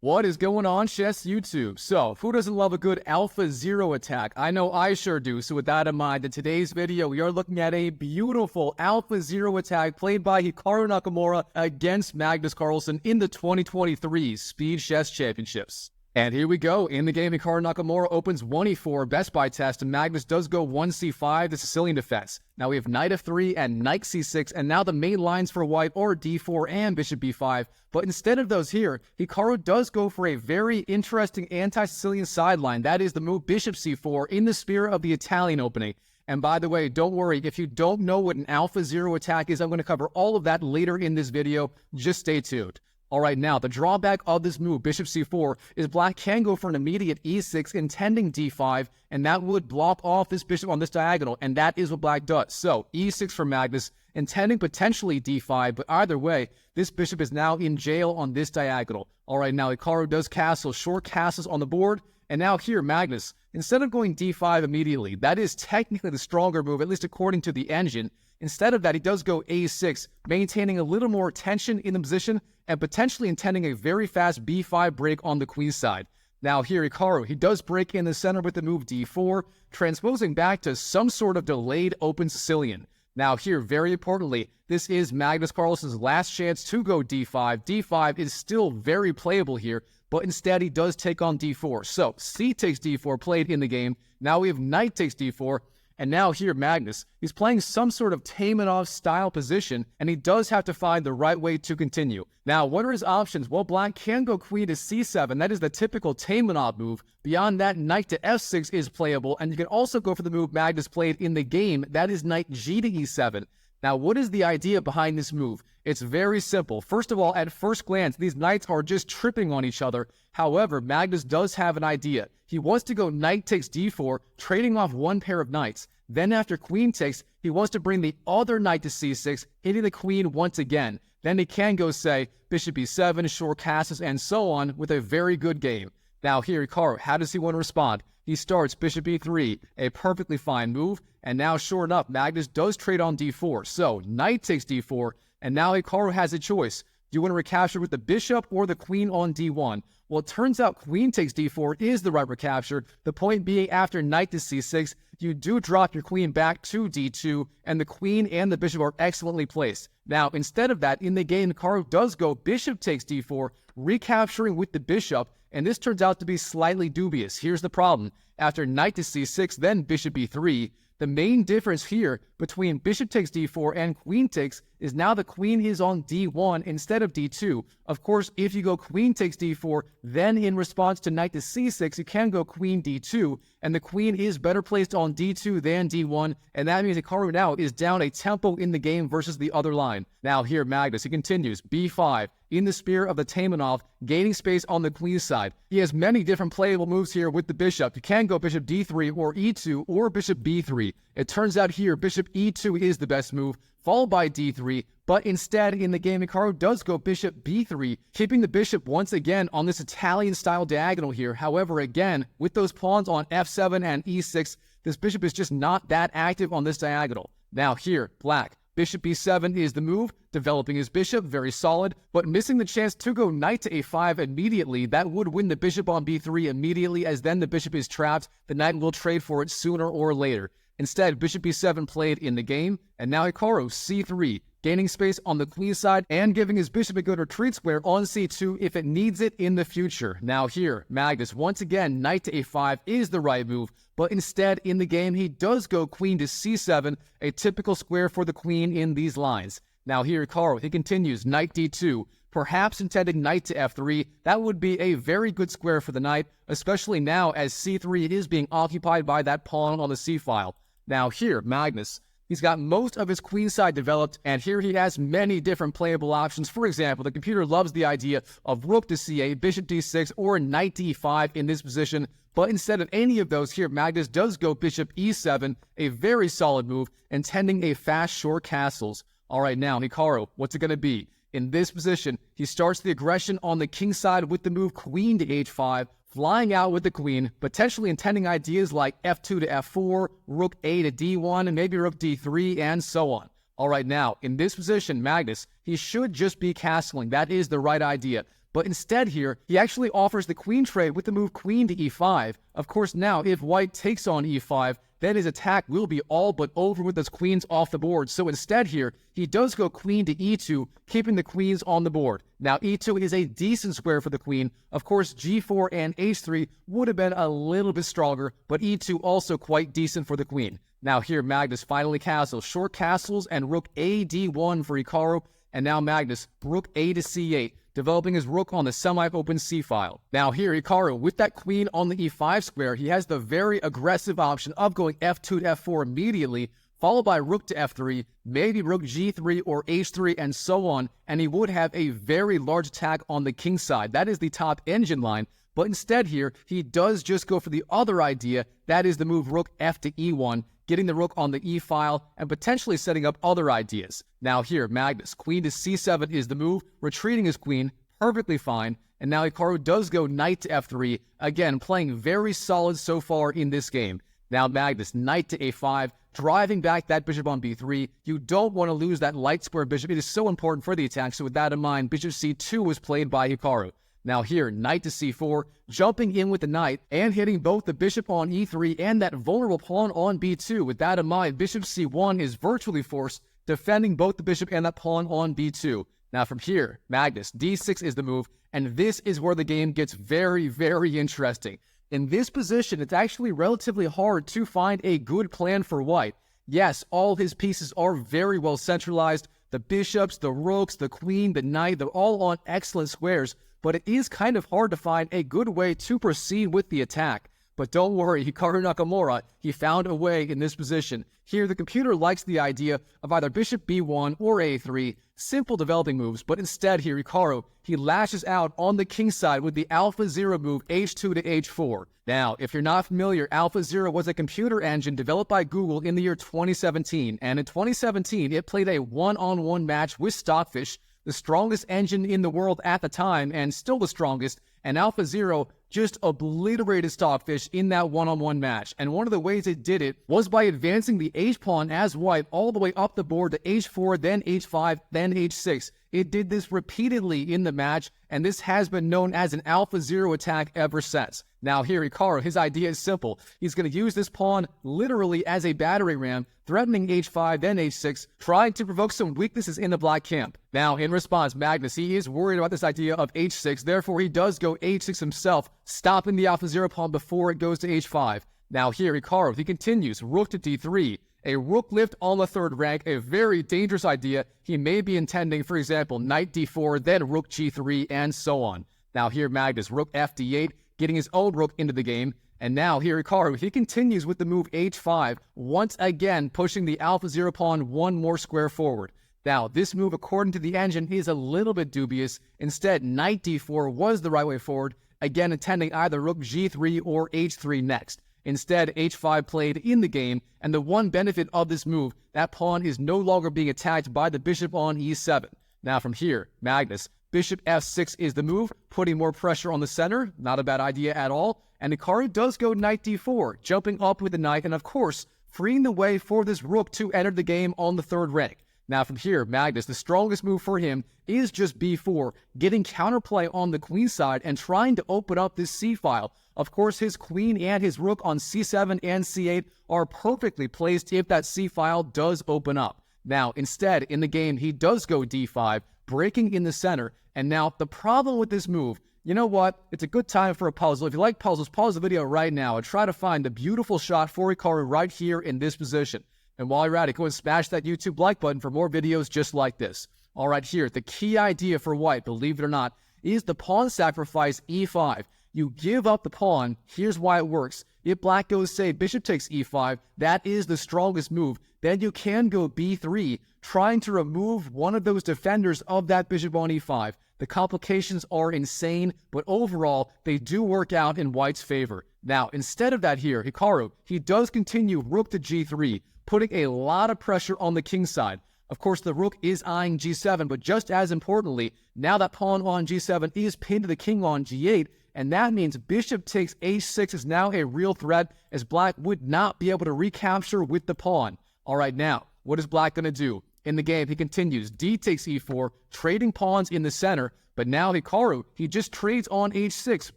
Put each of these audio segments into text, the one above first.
What is going on, Chess YouTube? So, who doesn't love a good Alpha Zero attack? I know I sure do. So with that in mind, in today's video, we are looking at a beautiful Alpha Zero attack played by Hikaru Nakamura against Magnus Carlsen in the 2023 Speed Chess Championships. And here we go. In the game, Hikaru Nakamura opens 1e4, best by test, and Magnus does go 1c5, the Sicilian Defense. Now we have knight f3 and knight c6, and now the main lines for white are d4 and bishop b5. But instead of those here, Hikaru does go for a very interesting anti-Sicilian sideline. That is the move bishop c4 in the spirit of the Italian opening. And by the way, don't worry, if you don't know what an Alpha Zero attack is, I'm going to cover all of that later in this video. Just stay tuned. Alright, now, the drawback of this move, bishop c4, is black can go for an immediate e6, intending d5, and that would block off this bishop on this diagonal, and that is what black does. So, e6 for Magnus, intending potentially d5, but either way, this bishop is now in jail on this diagonal. Alright, now, Hikaru does castle, short castles on the board, and now here, Magnus, instead of going d5 immediately, that is technically the stronger move, at least according to the engine. Instead of that, he does go a6, maintaining a little more tension in the position and potentially intending a very fast b5 break on the queen side. Now here, Hikaru, he does break in the center with the move d4, transposing back to some sort of delayed open Sicilian. Now here, very importantly, this is Magnus Carlsen's last chance to go d5. d5 is still very playable here, but instead he does take on d4. So c takes d4 played in the game. Now we have knight takes d4. And now here, Magnus, he's playing some sort of Taimanov-style position, and he does have to find the right way to continue. Now, what are his options? Well, black can go queen to c7. That is the typical Taimanov move. Beyond that, knight to f6 is playable, and you can also go for the move Magnus played in the game. That is knight g to e7. Now, what is the idea behind this move? It's very simple. First of all, at first glance, these knights are just tripping on each other. However, Magnus does have an idea. He wants to go knight takes d4, trading off one pair of knights. Then after queen takes, he wants to bring the other knight to c6, hitting the queen once again. Then he can go, say, bishop b7, short castles, and so on with a very good game. Now here, Hikaru, how does he want to respond? He starts bishop e3, a perfectly fine move, and now sure enough, Magnus does trade on d4. So knight takes d4, and now Hikaru has a choice. Do you want to recapture with the bishop or the queen on d1? Well, it turns out queen takes d4 is the right recapture. The point being, after knight to c6, you do drop your queen back to d2, and the queen and the bishop are excellently placed. Now, instead of that, in the game, Hikaru does go bishop takes d4, recapturing with the bishop, and this turns out to be slightly dubious. Here's the problem. After knight to c6, then bishop e3, the main difference here between bishop takes d4 and queen takes is now the queen is on d1 instead of d2. Of course, if you go queen takes d4, then in response to knight to c6, you can go queen d2, and the queen is better placed on d2 than d1, and that means Hikaru now is down a tempo in the game versus the other line. Now here, Magnus, he continues, b5, in the spirit of the Taimanov, gaining space on the queen side. He has many different playable moves here with the bishop. You can go bishop d3 or e2 or bishop b3. It turns out here, bishop e2 is the best move, followed by d3, but instead in the game, Hikaru does go bishop b3, keeping the bishop once again on this Italian-style diagonal here. However, again, with those pawns on f7 and e6, this bishop is just not that active on this diagonal. Now here, black. Bishop b7 is the move, developing his bishop, very solid, but missing the chance to go knight to a5 immediately. That would win the bishop on b3 immediately, as then the bishop is trapped. The knight will trade for it sooner or later. Instead, bishop b7 played in the game, and now Hikaru c3, gaining space on the queen side and giving his bishop a good retreat square on c2 if it needs it in the future. Now here, Magnus, once again, knight to a5 is the right move, but instead in the game, he does go queen to c7, a typical square for the queen in these lines. Now here, Hikaru, he continues, knight d2, perhaps intending knight to f3. That would be a very good square for the knight, especially now as c3 is being occupied by that pawn on the c-file. Now here, Magnus, he's got most of his queen side developed, and here he has many different playable options. For example, the computer loves the idea of rook to c8, bishop d6, or knight d5 in this position, but instead of any of those here, Magnus does go bishop e7, a very solid move, intending a fast short castles. Alright, now, Hikaru, what's it going to be? In this position, he starts the aggression on the king side with the move queen to h5, flying out with the queen, potentially intending ideas like f2 to f4, rook a to d1, and maybe rook d3, and so on. All right, now, in this position, Magnus, he should just be castling. That is the right idea. But instead here, he actually offers the queen trade with the move queen to e5. Of course, now if white takes on e5, then his attack will be all but over with those queens off the board. So instead here, he does go queen to e2, keeping the queens on the board. Now e2 is a decent square for the queen. Of course, g4 and h3 would have been a little bit stronger, but e2 also quite decent for the queen. Now here, Magnus finally castles, short castles, and rook a d1 for Hikaru, and now Magnus, rook a to c8, developing his rook on the semi-open c-file. Now here, Hikaru, with that queen on the e5 square, he has the very aggressive option of going f2 to f4 immediately, followed by rook to f3, maybe rook g3 or h3, and so on, and he would have a very large attack on the king side. That is the top engine line, but instead here, he does just go for the other idea, that is the move rook f to e1, getting the rook on the e-file, and potentially setting up other ideas. Now here, Magnus, queen to c7 is the move, retreating his queen, perfectly fine, and now Hikaru does go knight to f3, again, playing very solid so far in this game. Now Magnus, knight to a5, driving back that bishop on b3. You don't want to lose that light square bishop. It is so important for the attack, so with that in mind, bishop c2 was played by Hikaru. Now here, knight to c4, jumping in with the knight and hitting both the bishop on e3 and that vulnerable pawn on b2. With that in mind, bishop c1 is virtually forced, defending both the bishop and that pawn on b2. Now from here, Magnus, d6 is the move, and this is where the game gets very, very interesting. In this position, it's actually relatively hard to find a good plan for white. Yes, all his pieces are very well centralized. The bishops, the rooks, the queen, the knight, they're all on excellent squares, but it is kind of hard to find a good way to proceed with the attack. But don't worry, Hikaru Nakamura, he found a way in this position. Here, the computer likes the idea of either bishop b1 or a3, simple developing moves, but instead here, Hikaru, he lashes out on the king side with the Alpha Zero move h2 to h4. Now, if you're not familiar, Alpha Zero was a computer engine developed by Google in the year 2017, and in 2017, it played a one-on-one match with Stockfish, the strongest engine in the world at the time, and still the strongest, and Alpha Zero just obliterated Stockfish in that one-on-one match. And one of the ways it did it was by advancing the h-pawn as white all the way up the board to h4, then h5, then h6. It did this repeatedly in the match, and this has been known as an Alpha Zero attack ever since. Now here, Hikaru, his idea is simple. He's going to use this pawn literally as a battering ram, threatening h5, then h6, trying to provoke some weaknesses in the black camp. Now, in response, Magnus, he is worried about this idea of h6, therefore he does go h6 himself, stopping the Alpha Zero pawn before it goes to h5. Now here, Hikaru, he continues, rook to d3, a rook lift on the third rank, a very dangerous idea. He may be intending, for example, knight d4, then rook g3, and so on. Now here, Magnus, rook f d8, getting his own rook into the game. And now here, Hikaru, he continues with the move h5, once again pushing the Alpha Zero pawn one more square forward. Now, this move, according to the engine, is a little bit dubious. Instead, knight d4 was the right way forward, again intending either rook g3 or h3 next. Instead, h5 played in the game, and the one benefit of this move, that pawn is no longer being attacked by the bishop on e7. Now from here, Magnus, bishop f6 is the move, putting more pressure on the center, not a bad idea at all, and Hikaru does go knight d4, jumping up with the knight, and of course, freeing the way for this rook to enter the game on the third rank. Now from here, Magnus, the strongest move for him is just b4, getting counterplay on the queen side and trying to open up this c-file. Of course, his queen and his rook on c7 and c8 are perfectly placed if that c-file does open up. Now, instead, in the game, he does go d5, breaking in the center, and now the problem with this move, you know what? It's a good time for a puzzle. If you like puzzles, pause the video right now and try to find a beautiful shot for Hikaru right here in this position. And while you're at it, go and smash that YouTube like button for more videos just like this. All right, here, the key idea for white, believe it or not, is the pawn sacrifice e5. You give up the pawn. Here's why it works. If black goes, say, bishop takes e5, that is the strongest move. Then you can go b3, trying to remove one of those defenders of that bishop on e5. The complications are insane, but overall, they do work out in white's favor. Now, instead of that here, Hikaru, he does continue rook to g3, putting a lot of pressure on the king side. Of course, the rook is eyeing g7, but just as importantly, now that pawn on g7 is pinned to the king on g8, and that means bishop takes h6 is now a real threat, as black would not be able to recapture with the pawn. All right, now, what is black going to do? In the game, he continues, d takes e4, trading pawns in the center, But now Hikaru, he just trades on h6.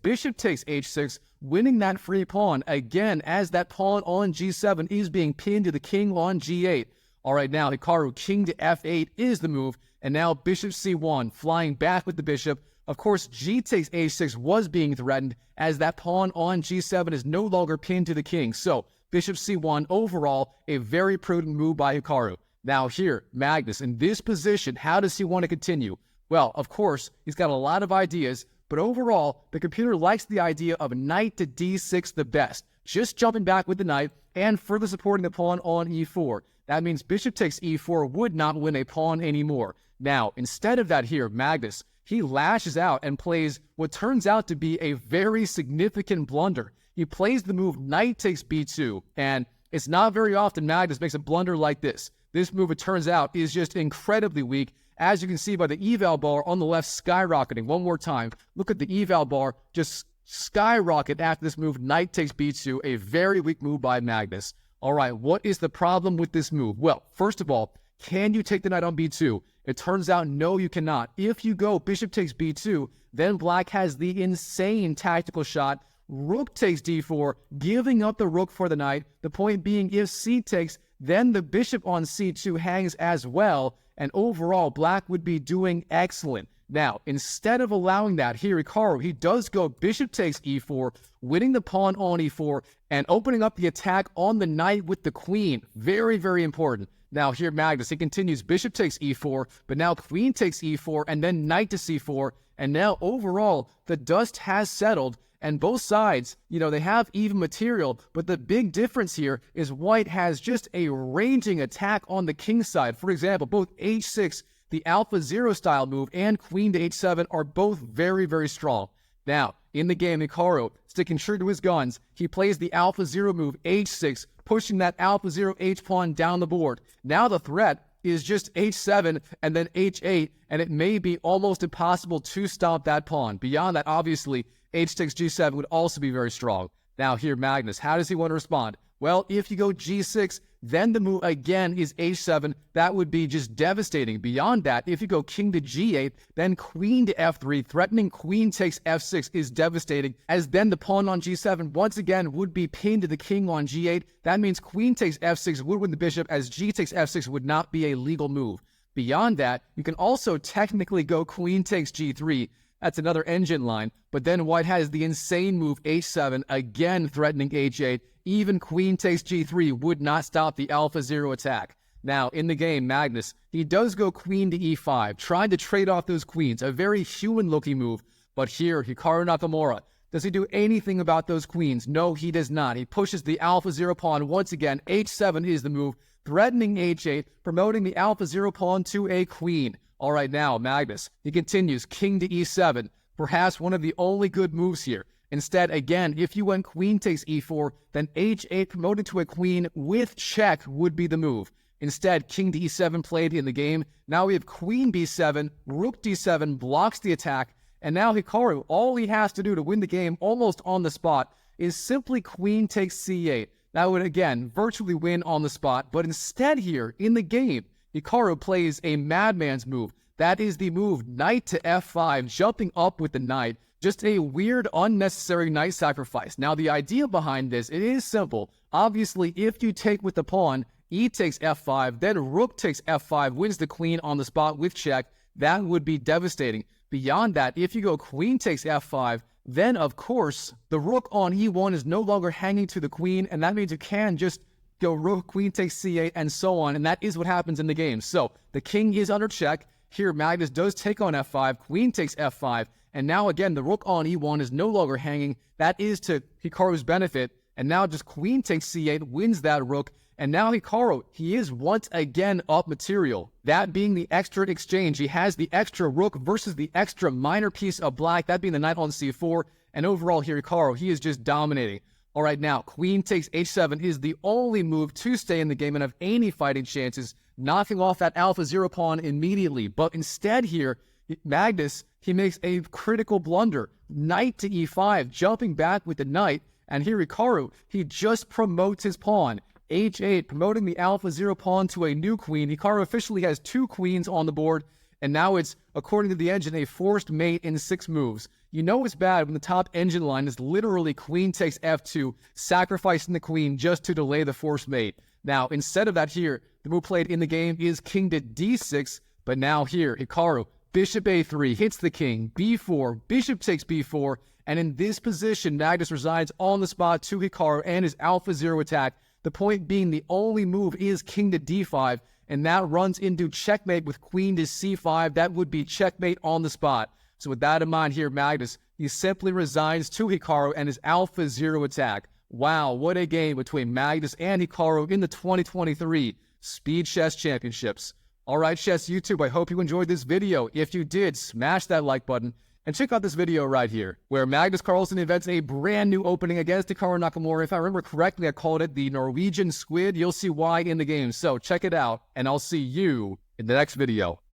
Bishop takes h6, winning that free pawn, again, as that pawn on g7 is being pinned to the king on g8. All right, now Hikaru, king to f8 is the move, and now bishop c1, flying back with the bishop. Of course, g takes h6 was being threatened, as that pawn on g7 is no longer pinned to the king. So, bishop c1, overall, a very prudent move by Hikaru. Now here, Magnus, in this position, how does he want to continue? Well, of course, he's got a lot of ideas, but overall, the computer likes the idea of knight to d6 the best, just jumping back with the knight and further supporting the pawn on e4. That means bishop takes e4 would not win a pawn anymore. Now, instead of that here, Magnus, he lashes out and plays what turns out to be a very significant blunder. He plays the move knight takes b2, and it's not very often Magnus makes a blunder like this. This move, it turns out, is just incredibly weak, as you can see by the eval bar on the left skyrocketing. One more time, look at the eval bar just skyrocket after this move, knight takes b2, a very weak move by Magnus. All right, what is the problem with this move? Well, first of all, can you take the knight on b2? It turns out, no, you cannot. If you go bishop takes b2, then black has the insane tactical shot. Rook takes d4, giving up the rook for the knight. The point being, if c takes, then the bishop on c2 hangs as well, and overall, black would be doing excellent. Now, instead of allowing that, here Hikaru, he does go bishop takes e4, winning the pawn on e4, and opening up the attack on the knight with the queen. Very, very important. Now here Magnus, he continues bishop takes e4, but now queen takes e4, and then knight to c4, and now overall, the dust has settled, and both sides, they have even material, but the big difference here is white has just a raging attack on the king side. For example, both h6, the alpha 0 style move, and queen to h7 are both very, very strong. Now, in the game, Hikaru, sticking true to his guns, he plays the alpha 0 move, h6, pushing that alpha 0 h-pawn down the board. Now the threat is just h7 and then h8, and it may be almost impossible to stop that pawn. Beyond that, obviously, h takes g7 would also be very strong. Now here, Magnus, how does he want to respond? Well, if you go g6, then the move again is h7. That would be just devastating. Beyond that, if you go king to g8, then queen to f3, threatening queen takes f6 is devastating, as then the pawn on g7 once again would be pinned to the king on g8. That means queen takes f6 would win the bishop, as g takes f6 would not be a legal move. Beyond that, you can also technically go queen takes g3. That's another engine line, but then white has the insane move h7, again threatening h8. Even queen takes g3 would not stop the alpha 0 attack. Now, in the game, Magnus, he does go queen to e5, trying to trade off those queens, a very human-looking move. But here, Hikaru Nakamura, does he do anything about those queens? No, he does not. He pushes the alpha 0 pawn once again. h7 is the move, threatening h8, promoting the alpha 0 pawn to a queen. All right, now, Magnus, he continues king to e7, perhaps one of the only good moves here. Instead, again, if you went queen takes e4, then h8 promoted to a queen with check would be the move. Instead, king to e7 played in the game. Now we have queen b7, rook d7 blocks the attack, and now Hikaru, all he has to do to win the game almost on the spot is simply queen takes c8. That would, again, virtually win on the spot, but instead here, in the game, Hikaru plays a madman's move. That is the move knight to f5, jumping up with the knight. Just a weird, unnecessary knight sacrifice. Now, the idea behind this, it is simple. Obviously, if you take with the pawn, e takes f5, then rook takes f5, wins the queen on the spot with check. That would be devastating. Beyond that, if you go queen takes f5, then, of course, the rook on e1 is no longer hanging to the queen, and that means you can just go rook, queen takes c8, and so on, and that is what happens in the game. So, the king is under check. Here, Magnus does take on f5, queen takes f5, and now again, the rook on e1 is no longer hanging. That is to Hikaru's benefit, and now just queen takes c8, wins that rook, and now Hikaru, he is once again up material. That being the extra exchange, he has the extra rook versus the extra minor piece of black, that being the knight on c4, and overall here, Hikaru, he is just dominating. All right, now, queen takes h7 is the only move to stay in the game and have any fighting chances, knocking off that alpha 0 pawn immediately. But instead here, Magnus, he makes a critical blunder. Knight to e5, jumping back with the knight, and here Hikaru, he just promotes his pawn. h8, promoting the alpha 0 pawn to a new queen. Hikaru officially has two queens on the board, And now it's, according to the engine, a forced mate in 6 moves. You know it's bad when the top engine line is literally queen takes f2, sacrificing the queen just to delay the forced mate. Now, instead of that here, the move played in the game is king to d6, but now here, Hikaru, bishop a3, hits the king, b4, bishop takes b4, and in this position, Magnus resigns on the spot to Hikaru and his Alpha Zero attack. The point being the only move is king to d5, and that runs into checkmate with queen to c5. That would be checkmate on the spot. So with that in mind here, Magnus, he simply resigns to Hikaru and his Alpha Zero attack. Wow, what a game between Magnus and Hikaru in the 2023 Speed Chess Championships. Alright, Chess YouTube, I hope you enjoyed this video. If you did, smash that like button. And check out this video right here, where Magnus Carlsen invents a brand new opening against Hikaru Nakamura. If I remember correctly, I called it the Norwegian Squid. You'll see why in the game. So check it out, and I'll see you in the next video.